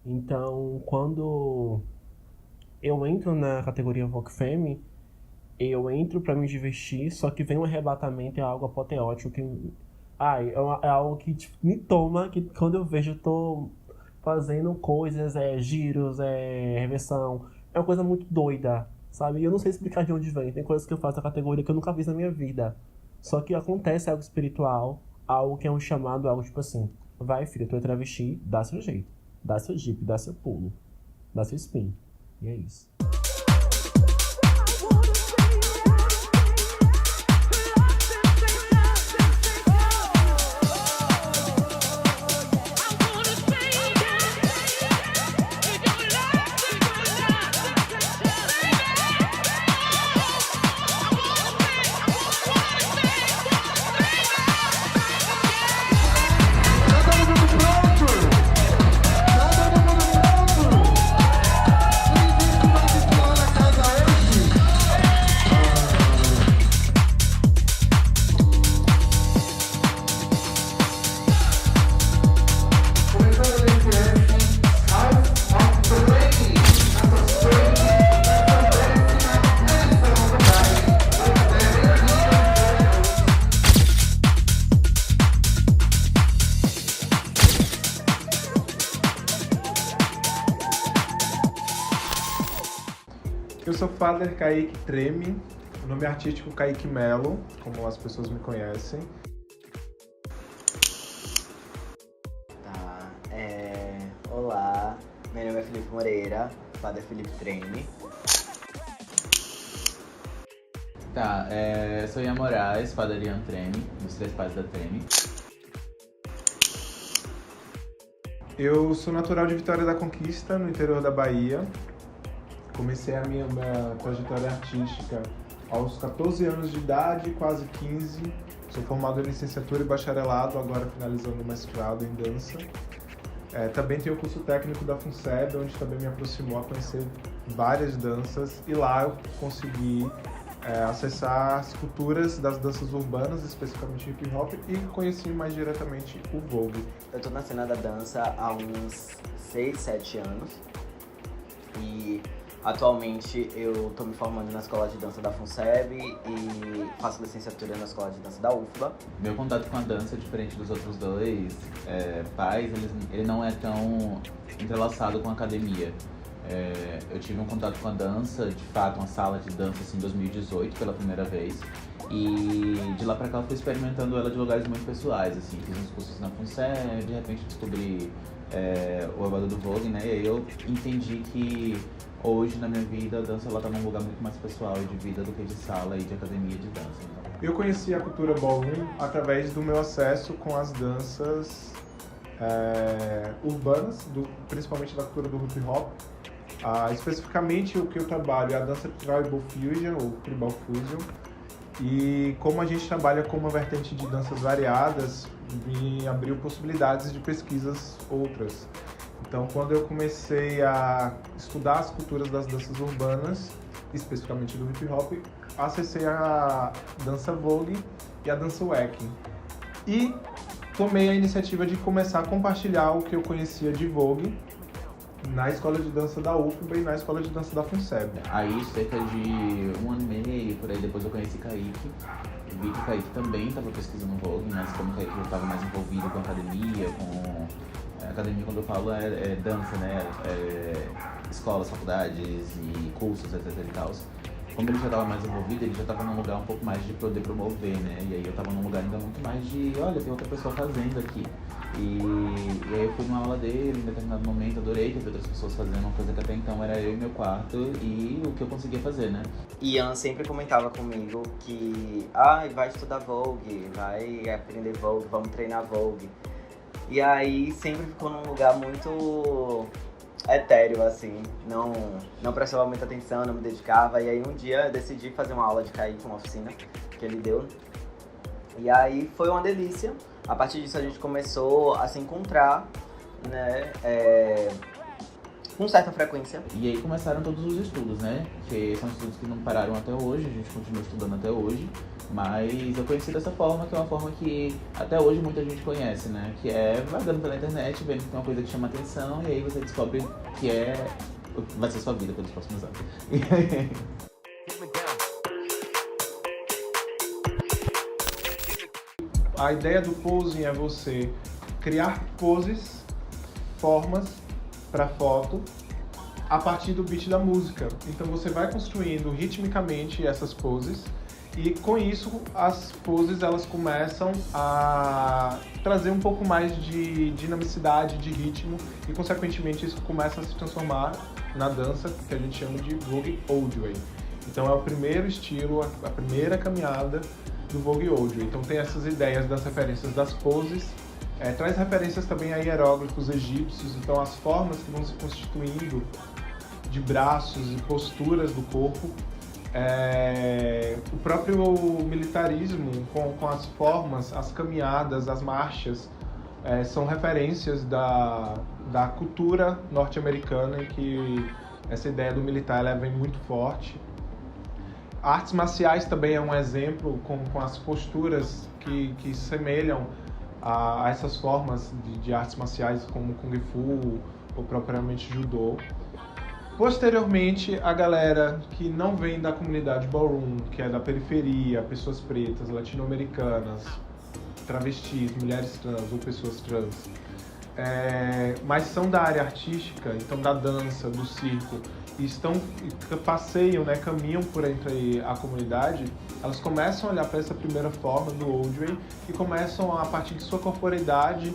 Então, quando eu entro na categoria Vogue Femme, eu entro pra me divertir, só que vem um arrebatamento, é algo apoteótico que. Ai, é algo que tipo, me toma, que quando eu vejo eu tô fazendo coisas, giros, reversão. É uma coisa muito doida, sabe? E eu não sei explicar de onde vem. Tem coisas que eu faço na categoria que eu nunca fiz na minha vida. Só que acontece algo espiritual, algo que é um chamado, algo tipo assim. Vai, filho, tu é travesti, dá seu jeito. Dá seu jeep, dá seu pulo, dá seu spin. E é isso. Eu sou Father Kaique Treme, o nome artístico Kaique Melo, como as pessoas me conhecem. Olá, meu nome é Felipe Moreira, Father Felipe Treme. Sou Ian Moraes, Father Ian Treme, dos Três Pais da Treme. Eu sou natural de Vitória da Conquista, no interior da Bahia. Comecei a minha trajetória artística aos 14 anos de idade, quase 15. Sou formado em licenciatura e bacharelado, agora finalizando o mestrado em dança. Também tenho o curso técnico da FUNSEB, onde também me aproximou a conhecer várias danças. E lá eu consegui acessar as culturas das danças urbanas, especificamente hip hop, e conheci mais diretamente o Vogue. Eu tô na cena da dança há uns 6, 7 anos e atualmente eu tô me formando na escola de dança da FUNSEB e faço licenciatura na escola de dança da UFBA. Meu contato com a dança, diferente dos outros dois pais, ele não é tão entrelaçado com a academia. Eu tive um contato com a dança, de fato, uma sala de dança assim, em 2018 pela primeira vez. E de lá pra cá eu fui experimentando ela de lugares muito pessoais, assim, fiz uns cursos na FUNSEB, de repente descobri o Abado do Vogue, né? E aí eu entendi que hoje na minha vida a dança ela tá num lugar muito mais pessoal de vida do que de sala e de academia de dança. Então. Eu conheci a cultura ballroom através do meu acesso com as danças urbanas, principalmente da cultura do hip hop. Especificamente o que eu trabalho é a dança Tribal Fusion, ou Tribal Fusion. E como a gente trabalha com uma vertente de danças variadas, me abriu possibilidades de pesquisas outras. Então, quando eu comecei a estudar as culturas das danças urbanas, especificamente do hip hop, acessei a dança Vogue e a dança Waacking. E tomei a iniciativa de começar a compartilhar o que eu conhecia de Vogue na escola de dança da UFBA e na escola de dança da FUNSEB. Aí, cerca de 1 ano e meio, por aí, depois eu conheci Kaique. Vi que Kaique também estava pesquisando Vogue, mas como Kaique já estava mais envolvido com academia, academia, quando eu falo, é dança, né? Escolas, faculdades e cursos, etc e tal. Como ele já estava mais envolvido, ele já estava num lugar um pouco mais de poder promover, né? E aí eu estava num lugar ainda muito mais de, olha, tem outra pessoa fazendo aqui. E aí eu fui numa aula dele, em determinado momento, adorei que outras pessoas fazendo uma coisa que até então era eu e meu quarto e o que eu conseguia fazer, né? Ian sempre comentava comigo que vai estudar Vogue, vai aprender Vogue, vamos treinar Vogue. E aí sempre ficou num lugar muito etéreo, assim, não prestava muita atenção, não me dedicava. E aí um dia eu decidi fazer uma aula de Kaique, uma oficina que ele deu. E aí foi uma delícia. A partir disso a gente começou a se encontrar, né? com certa frequência. E aí começaram todos os estudos, né? Que são estudos que não pararam até hoje, a gente continua estudando até hoje. Mas eu conheci dessa forma, que é uma forma que até hoje muita gente conhece, né? Que é vagando pela internet, vendo que tem uma coisa que chama atenção, e aí você descobre que vai ser sua vida pelos próximos anos. A ideia do posing é você criar poses, formas para foto a partir do beat da música. Então você vai construindo ritmicamente essas poses e com isso as poses elas começam a trazer um pouco mais de dinamicidade, de ritmo e consequentemente isso começa a se transformar na dança que a gente chama de Vogue Old Way. Então é o primeiro estilo, a primeira caminhada do Vogue Old Way. Então tem essas ideias das referências das poses, traz referências também a hieróglifos egípcios, então as formas que vão se constituindo de braços e posturas do corpo, o próprio militarismo com as formas, as caminhadas, as marchas, são referências da cultura norte-americana em que essa ideia do militar ela vem muito forte. Artes marciais também é um exemplo com as posturas que semelham a essas formas de artes marciais como Kung Fu ou propriamente Judô. Posteriormente, a galera que não vem da comunidade ballroom, que é da periferia, pessoas pretas, latino-americanas, travestis, mulheres trans ou pessoas trans, mas são da área artística, então da dança, do circo, e passeiam, né, caminham por entre a comunidade, elas começam a olhar para essa primeira forma do Old Way e começam, a partir de sua corporeidade,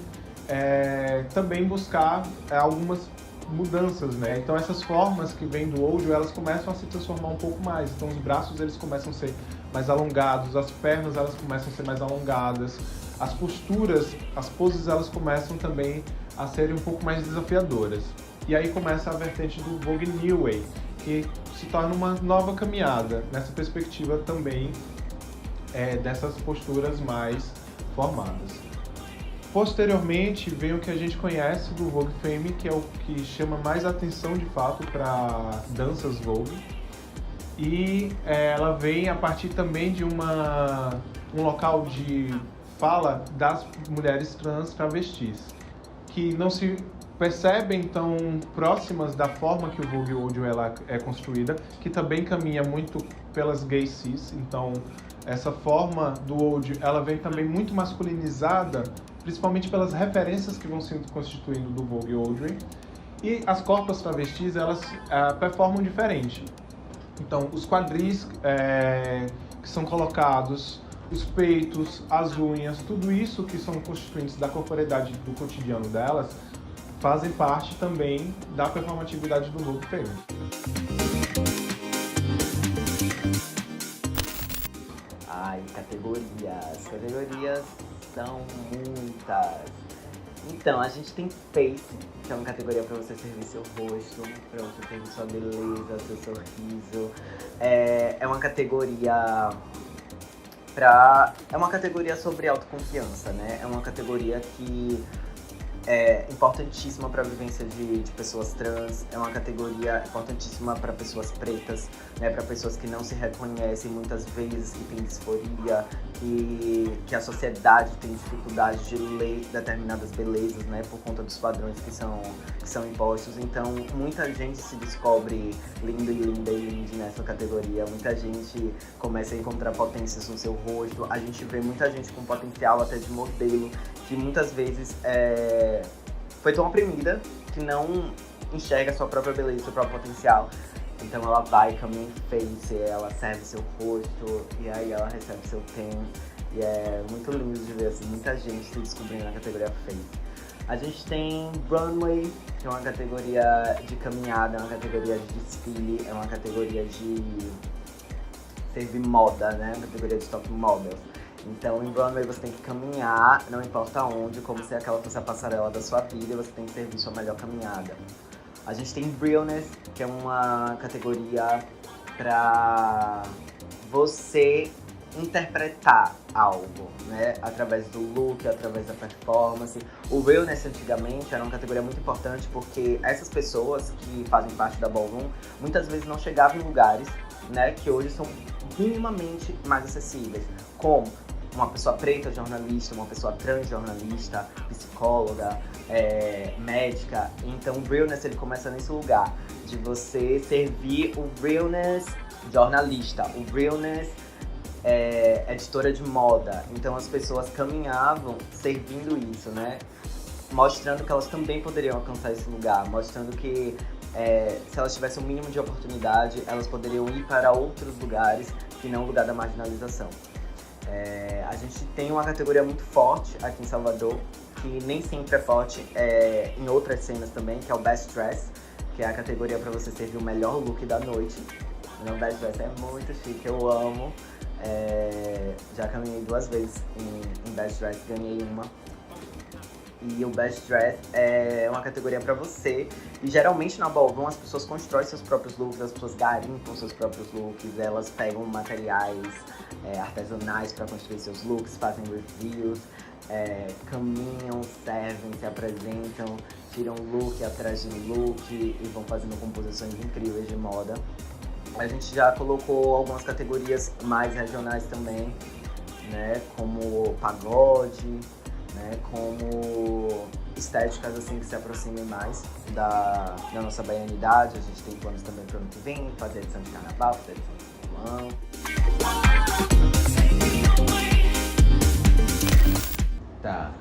também buscar algumas mudanças, né? Então essas formas que vêm do Old Way, elas começam a se transformar um pouco mais. Então os braços eles começam a ser mais alongados, as pernas elas começam a ser mais alongadas, as posturas, as poses elas começam também a serem um pouco mais desafiadoras. E aí começa a vertente do Vogue New Way, que se torna uma nova caminhada nessa perspectiva também dessas posturas mais formadas. Posteriormente vem o que a gente conhece do Vogue Femme, que é o que chama mais atenção de fato para danças Vogue. E ela vem a partir também de um local de fala das mulheres trans travestis, que não se percebem tão próximas da forma que o Vogue Old ela é construída, que também caminha muito pelas gays cis. Então essa forma do Old ela vem também muito masculinizada, principalmente pelas referências que vão sendo constituindo do Vogue Old. E as corpas travestis elas performam diferente. Então os quadris que são colocados, os peitos, as unhas, tudo isso que são constituintes da corporeidade do cotidiano delas, fazem parte também da performatividade do Vogue Femme. Ai, categorias. Categorias são muitas. Então, a gente tem Face, que é uma categoria para você servir seu rosto, para você servir sua beleza, seu sorriso. É uma categoria sobre autoconfiança, né? É uma categoria que é importantíssima para a vivência de pessoas trans, é uma categoria importantíssima para pessoas pretas, né, para pessoas que não se reconhecem muitas vezes, que têm disforia, que a sociedade tem dificuldade de ler determinadas belezas, né, por conta dos padrões que são impostos. Então, muita gente se descobre lindo e linda e linda nessa categoria, muita gente começa a encontrar potências no seu rosto, a gente vê muita gente com potencial até de modelo, que muitas vezes foi tão oprimida que não enxerga sua própria beleza, seu próprio potencial. Então ela vai, caminha em face, ela serve seu rosto e aí ela recebe seu tempo. E é muito lindo de ver assim, muita gente se descobrindo na categoria face. A gente tem Runway, que é uma categoria de caminhada, é uma categoria de desfile, é uma categoria de servir moda, né? Uma categoria de top models. Então, em Runway você tem que caminhar, não importa onde, como se aquela fosse a passarela da sua vida, você tem que servir sua melhor caminhada. A gente tem Realness, que é uma categoria pra você interpretar algo, né? Através do look, através da performance. O realness antigamente era uma categoria muito importante porque essas pessoas que fazem parte da ballroom muitas vezes não chegavam em lugares, né, que hoje são minimamente mais acessíveis, como uma pessoa preta jornalista, uma pessoa trans jornalista, psicóloga, médica. Então o realness ele começa nesse lugar de você servir o realness jornalista, o realness editora de moda. Então as pessoas caminhavam servindo isso, né? Mostrando que elas também poderiam alcançar esse lugar, mostrando que se elas tivessem um mínimo de oportunidade, elas poderiam ir para outros lugares que não o lugar da marginalização. A gente tem uma categoria muito forte aqui em Salvador, que nem sempre é forte em outras cenas também, que é o Best Dress, que é a categoria para você servir o melhor look da noite. O Best Dress é muito chique, eu amo. Já caminhei 2 vezes em Best Dress, ganhei uma. E o Best Dress é uma categoria pra você. E geralmente na ballroom as pessoas constroem seus próprios looks, as pessoas garimpam seus próprios looks, elas pegam materiais artesanais pra construir seus looks, fazem reviews, caminham, servem, se apresentam, tiram look atrás de look e vão fazendo composições incríveis de moda. A gente já colocou algumas categorias mais regionais também, né, como pagode, né, como estéticas assim que se aproximem mais da nossa baianidade. A gente tem planos também para o ano que vem, fazer edição de carnaval, fazer edição de São João. Tá.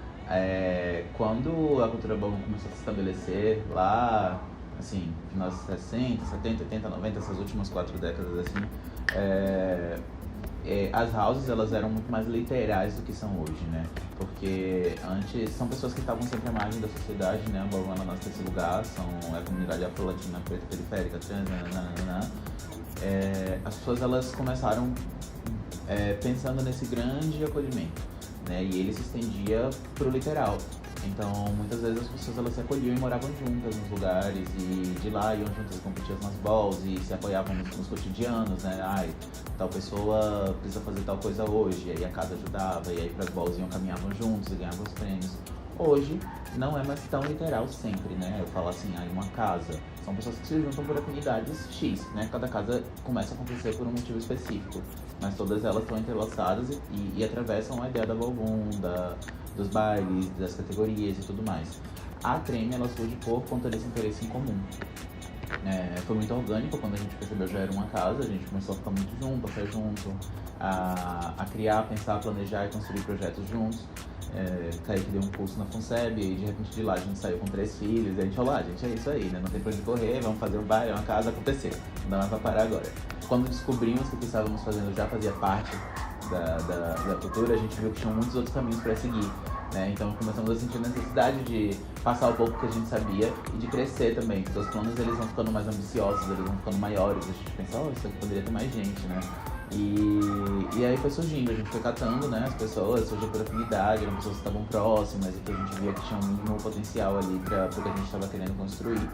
Quando a cultura ballroom começou a se estabelecer lá, assim, final dos 60, 70, 80, 90, essas últimas 4 décadas, assim, as houses, elas eram muito mais literais do que são hoje, né? Porque antes são pessoas que estavam sempre à margem da sociedade, né? A ballroom, ela nasce nesse lugar, é a comunidade afro-latina, preta, periférica, trans, nananana. As pessoas, elas começaram pensando nesse grande acolhimento, né? E ele se estendia pro literal. Então, muitas vezes as pessoas, elas se acolhiam e moravam juntas nos lugares, e de lá iam juntas competiam nas balls e se apoiavam nos cotidianos, né? Ai, tal pessoa precisa fazer tal coisa hoje, e aí a casa ajudava, e aí pras balls iam, caminhavam juntos e ganhavam os prêmios. Hoje, não é mais tão literal sempre, né? Eu falo assim, uma casa. São pessoas que se juntam por afinidades X, né? Cada casa começa a acontecer por um motivo específico, mas todas elas estão entrelaçadas e atravessam a ideia da ballroom, dos bailes, das categorias e tudo mais. A Treme, ela surge por conta desse interesse em comum. Foi muito orgânico, quando a gente percebeu já era uma casa, a gente começou a ficar muito junto, a sair junto, a criar, pensar, planejar e construir projetos juntos. Kaique deu um curso na FUNSEB e de repente de lá a gente saiu com 3 filhos, e a gente falou, gente, é isso aí, né? Não tem pra onde correr, vamos fazer um baile, uma casa acontecer, não dá mais pra parar agora. Quando descobrimos que o que estávamos fazendo já fazia parte da cultura, a gente viu que tinham muitos outros caminhos para seguir, né? Então começamos a sentir a necessidade de passar o pouco que a gente sabia e de crescer também, porque os planos, eles vão ficando mais ambiciosos, eles vão ficando maiores, a gente pensa, isso aqui poderia ter mais gente, né? E aí foi surgindo, a gente foi catando, né, as pessoas, surgiu por afinidade, eram pessoas que estavam próximas e que a gente via que tinha um mínimo potencial ali para o que a gente estava querendo construir.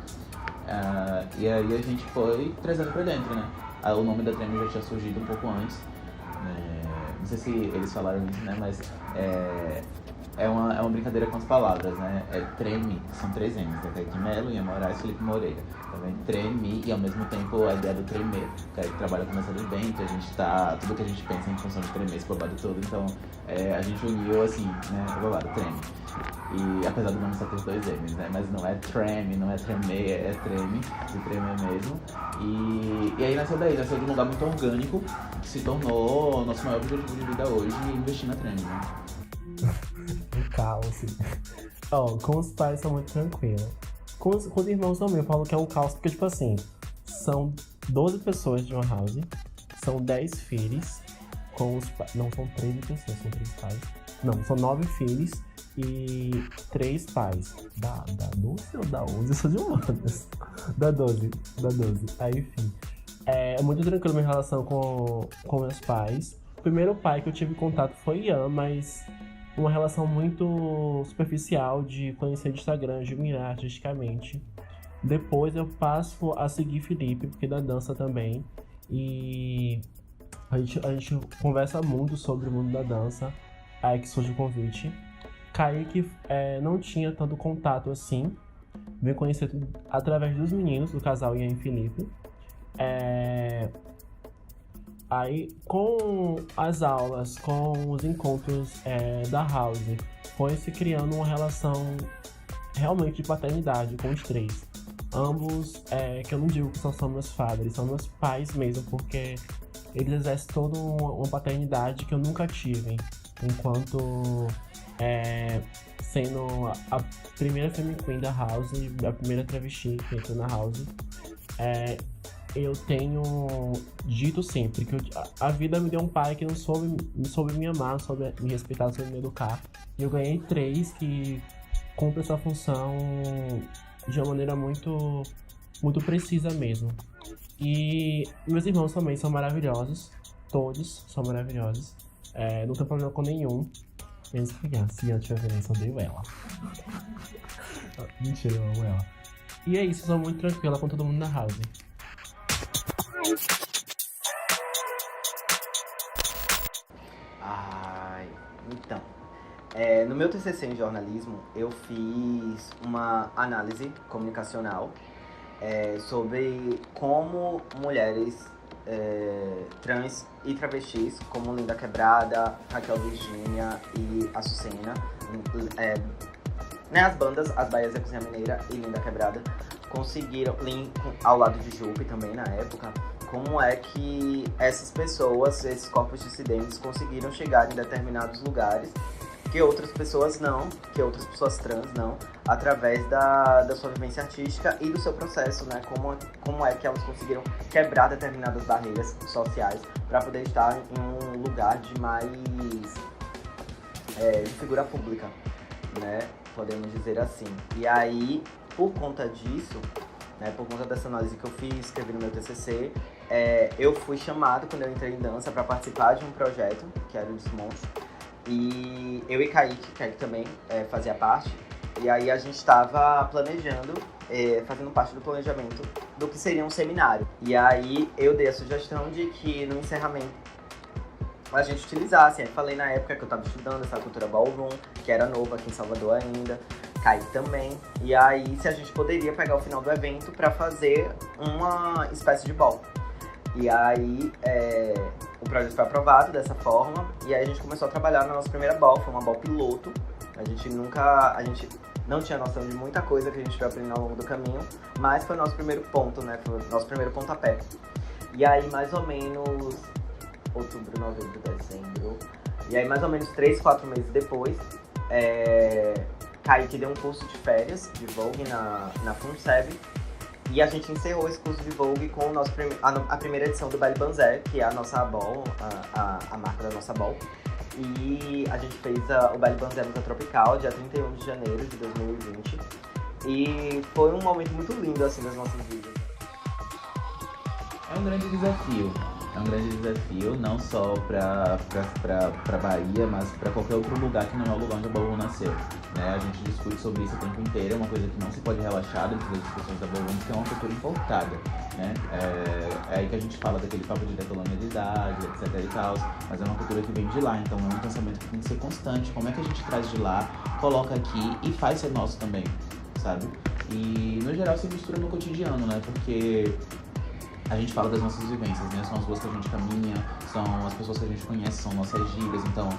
E aí a gente foi trazendo para dentro, né? O nome da Treme já tinha surgido um pouco antes. Não sei se eles falaram isso, né? Mas é uma brincadeira com as palavras, né? Treme, são 3 M's, né? Kaique Melo, Ian Moraes e Felipe Moreira. Também Treme e ao mesmo tempo a ideia do tremer. O Kaique trabalha com mesa de dentro, a gente tudo que a gente pensa em função de tremer esse babado todo. Então a gente uniu assim, né? O babado, Treme. E apesar do nome só ter 2 M's, né? Mas não é treme, não é tremer, é treme, de tremer mesmo. E aí nasceu de um lugar muito orgânico, que se tornou o nosso maior objetivo de vida hoje, investir na Treme, né? Um caos. Com os pais são muito tranquilos. Com os irmãos também, eu falo que é um caos, porque, tipo assim, são 12 pessoas de uma house, são 10 filhos, com os pais. Não, são 13 pessoas, são 3 pais. Não, são 9 filhos e 3 pais. Da 12 ou da 11? Eu sou de humanas. Da 12. Aí, enfim. É muito tranquilo minha relação com meus pais. O primeiro pai que eu tive contato foi Ian, mas uma relação muito superficial de conhecer de Instagram, de admirar artisticamente. Depois eu passo a seguir Felipe, porque da dança também. E a gente conversa muito sobre o mundo da dança, aí que surge o convite. Kaique não tinha tanto contato assim, vim conhecer tudo através dos meninos, do casal Ian e Felipe. Aí, com as aulas, com os encontros da House, foi se criando uma relação realmente de paternidade com os três. Ambos, que eu não digo que são meus padres, são meus pais mesmo, porque eles exercem toda uma paternidade que eu nunca tive, enquanto sendo a primeira Femme Queen da House, a primeira travesti que entrou na House. Eu tenho dito sempre que a vida me deu um pai que não soube me amar, soube me respeitar, soube me educar. E eu ganhei 3 que cumprem essa função de uma maneira muito, muito precisa mesmo. E meus irmãos também são maravilhosos, todos são maravilhosos. Não tenho problema com nenhum. Menos que se eu tiver vendo isso, eu odeio ela. Mentira, eu amo ela. E é isso, sou muito tranquila com todo mundo na House. Então, no meu TCC em jornalismo, eu fiz uma análise comunicacional sobre como mulheres trans e travestis, como Linda Quebrada, Raquel Virgínia e Açucena, as bandas As Baias da Cozinha Mineira e Linda Quebrada, conseguiram, ao lado de Jupe também na época, como é que essas pessoas, esses corpos dissidentes, conseguiram chegar em determinados lugares que outras pessoas não, que outras pessoas trans não, através da sua vivência artística e do seu processo, né? Como é que elas conseguiram quebrar determinadas barreiras sociais para poder estar em um lugar de mais de figura pública, né? Podemos dizer assim. E aí, por conta disso, por conta dessa análise que eu fiz, escrevi no meu TCC, eu fui chamado, quando eu entrei em dança, para participar de um projeto, que era o Desmonte. E eu e Kaique também fazia parte, e aí a gente estava planejando, fazendo parte do planejamento do que seria um seminário. E aí eu dei a sugestão de que no encerramento a gente utilizasse, falei na época que eu estava estudando essa cultura ballroom, que era nova aqui em Salvador ainda, Kaique também, e aí se a gente poderia pegar o final do evento para fazer uma espécie de ball. E aí o projeto foi aprovado dessa forma, e aí a gente começou a trabalhar na nossa primeira ball, foi uma ball piloto. A gente não tinha noção de muita coisa que a gente foi aprendendo ao longo do caminho, mas foi o nosso primeiro ponto, né? Foi o nosso primeiro pontapé. E aí mais ou menos outubro, novembro, dezembro, e aí mais ou menos 3, 4 meses depois, Kaique deu um curso de férias de Vogue na FUNSEB. E a gente encerrou esse curso de Vogue com a primeira edição do Baile Banzé, que é a nossa ball, a marca da nossa ball. E a gente fez o Baile Banzé Musa Tropical, dia 31 de janeiro de 2020. E foi um momento muito lindo, assim, das nossas vidas. É um grande desafio. É um grande desafio, não só pra Bahia, mas pra qualquer outro lugar que não é o lugar onde a Ballroom nasceu. Né? A gente discute sobre isso o tempo inteiro, é uma coisa que não se pode relaxar dentro das discussões da Ballroom, porque é uma cultura importada. Né? É aí que a gente fala daquele papo de decolonialidade, etc e tal, mas é uma cultura que vem de lá, então é um pensamento que tem que ser constante. Como é que a gente traz de lá, coloca aqui e faz ser nosso também, sabe? E, no geral, se mistura no cotidiano, né? Porque a gente fala das nossas vivências, né? São as ruas que a gente caminha, são as pessoas que a gente conhece, são nossas gírias. Então,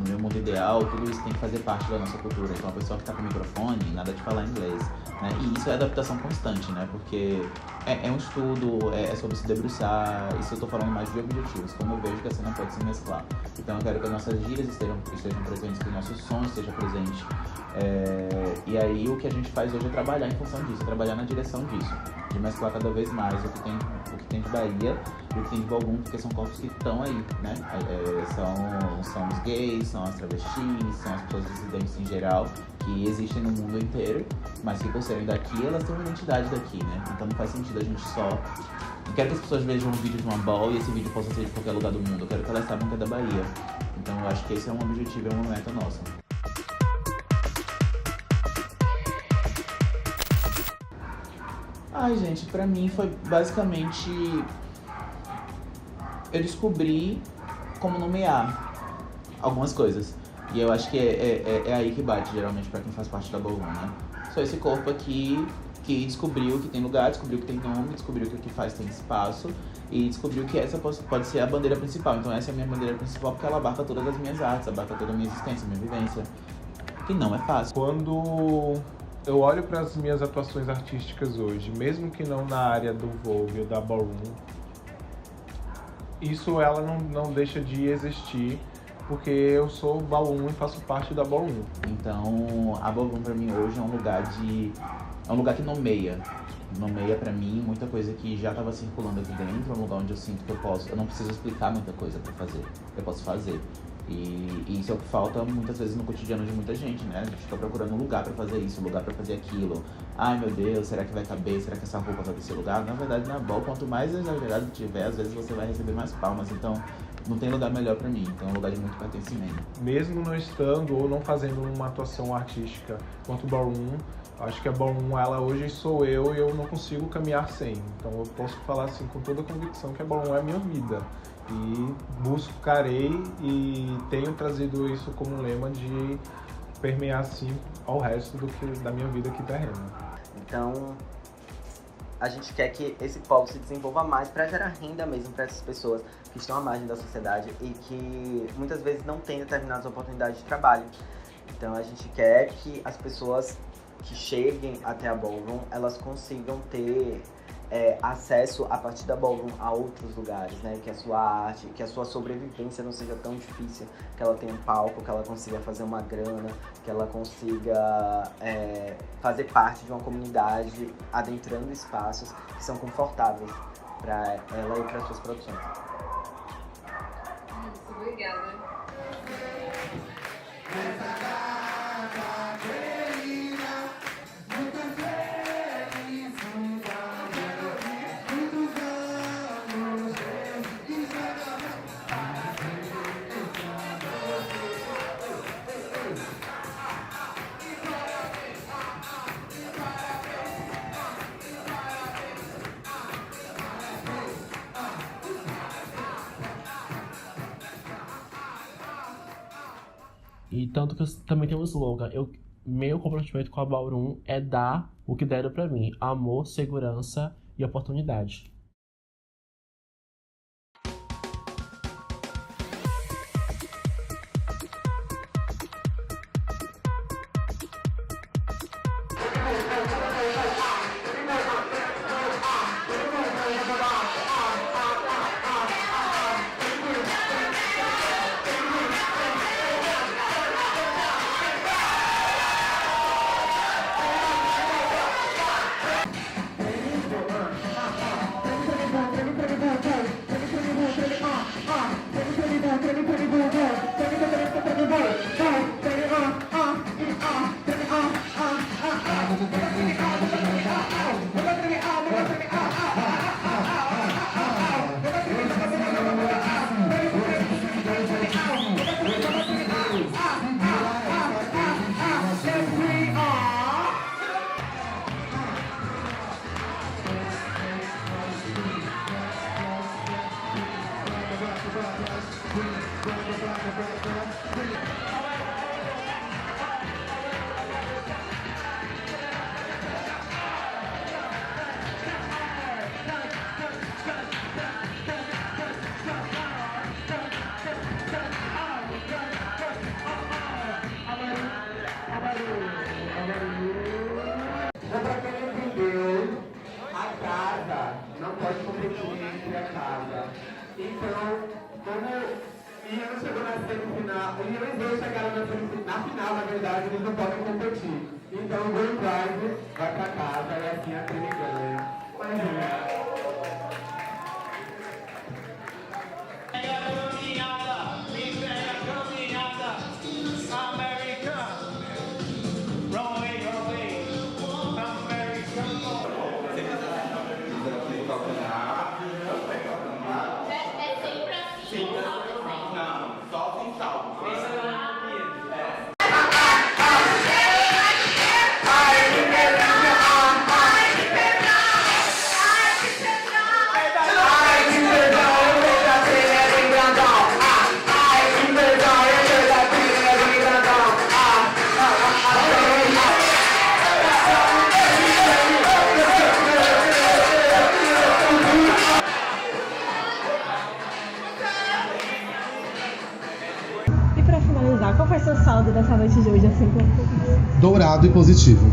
no meu mundo ideal, tudo isso tem que fazer parte da nossa cultura. Então, a pessoa que tá com o microfone, nada de falar inglês, né? E isso é adaptação constante, né? Porque é um estudo, é sobre se debruçar. Isso eu tô falando mais de objetivos, como eu vejo que a cena pode se mesclar. Então, eu quero que as nossas gírias estejam presentes, que o nosso som esteja presente. E aí, o que a gente faz hoje é trabalhar em função disso, trabalhar na direção disso, de mesclar cada vez mais o que tem de Bahia e o que tem de Ballroom, porque são corpos que estão aí, né? São os gays, são as travestis, são as pessoas dissidentes em geral, que existem no mundo inteiro, mas que por serem daqui, elas têm uma identidade daqui, né? Então não faz sentido a gente só... Eu quero que as pessoas vejam um vídeo de uma ball e esse vídeo possa ser de qualquer lugar do mundo. Eu quero que elas saibam que é da Bahia. Então eu acho que esse é um objetivo, é uma meta nossa. Ai, gente, pra mim foi basicamente eu descobri como nomear algumas coisas. E eu acho que é aí que bate, geralmente, pra quem faz parte da Ballroom, né? Sou esse corpo aqui que descobriu que tem lugar, descobriu que tem nome, descobriu que o que faz tem espaço e descobriu que essa pode ser a bandeira principal. Então essa é a minha bandeira principal porque ela abarca todas as minhas artes, abarca toda a minha existência, a minha vivência. Que não é fácil. Quando eu olho para as minhas atuações artísticas hoje, mesmo que não na área do Vogue ou da Ballroom, isso ela não deixa de existir, porque eu sou Ballroom e faço parte da Ballroom. Então a Ballroom pra mim hoje é um lugar que nomeia pra mim muita coisa que já estava circulando aqui dentro, é um lugar onde eu sinto que eu não preciso explicar muita coisa pra fazer, eu posso fazer. E isso é o que falta muitas vezes no cotidiano de muita gente, né? A gente fica procurando um lugar pra fazer isso, um lugar pra fazer aquilo. Ai meu Deus, será que vai caber? Será que essa roupa vai desse lugar? Na verdade, na Ball, quanto mais exagerado tiver, às vezes você vai receber mais palmas. Então, não tem lugar melhor pra mim. Então é um lugar de muito pertencimento. Mesmo não estando ou não fazendo uma atuação artística quanto Ballroom, acho que a Ballroom, ela hoje sou eu e eu não consigo caminhar sem. Então eu posso falar assim com toda a convicção que a Ballroom é a minha vida. E buscarei e tenho trazido isso como lema de permear assim ao resto da minha vida aqui terrena. Então, a gente quer que esse polo se desenvolva mais para gerar renda mesmo para essas pessoas que estão à margem da sociedade e que muitas vezes não têm determinadas oportunidades de trabalho. Então, a gente quer que as pessoas que cheguem até a Ballroom, elas consigam ter acesso a partir da Ballroom a outros lugares, né? Que a sua arte, que a sua sobrevivência não seja tão difícil, que ela tenha um palco, que ela consiga fazer uma grana, que ela consiga fazer parte de uma comunidade, adentrando espaços que são confortáveis para ela e para suas produções. Muito obrigada. E tanto que eu também tenho um slogan. Meu comprometimento com a Ballroom é dar o que deram pra mim: amor, segurança e oportunidade. Não pode competir entre a casa. Então, como Ian chegou na semifinal, Ian e Deus chegaram na final, na verdade, eles não podem competir. Então o Grand Prize vai pra casa e assim a Creme ganha. Imagina. e positivo.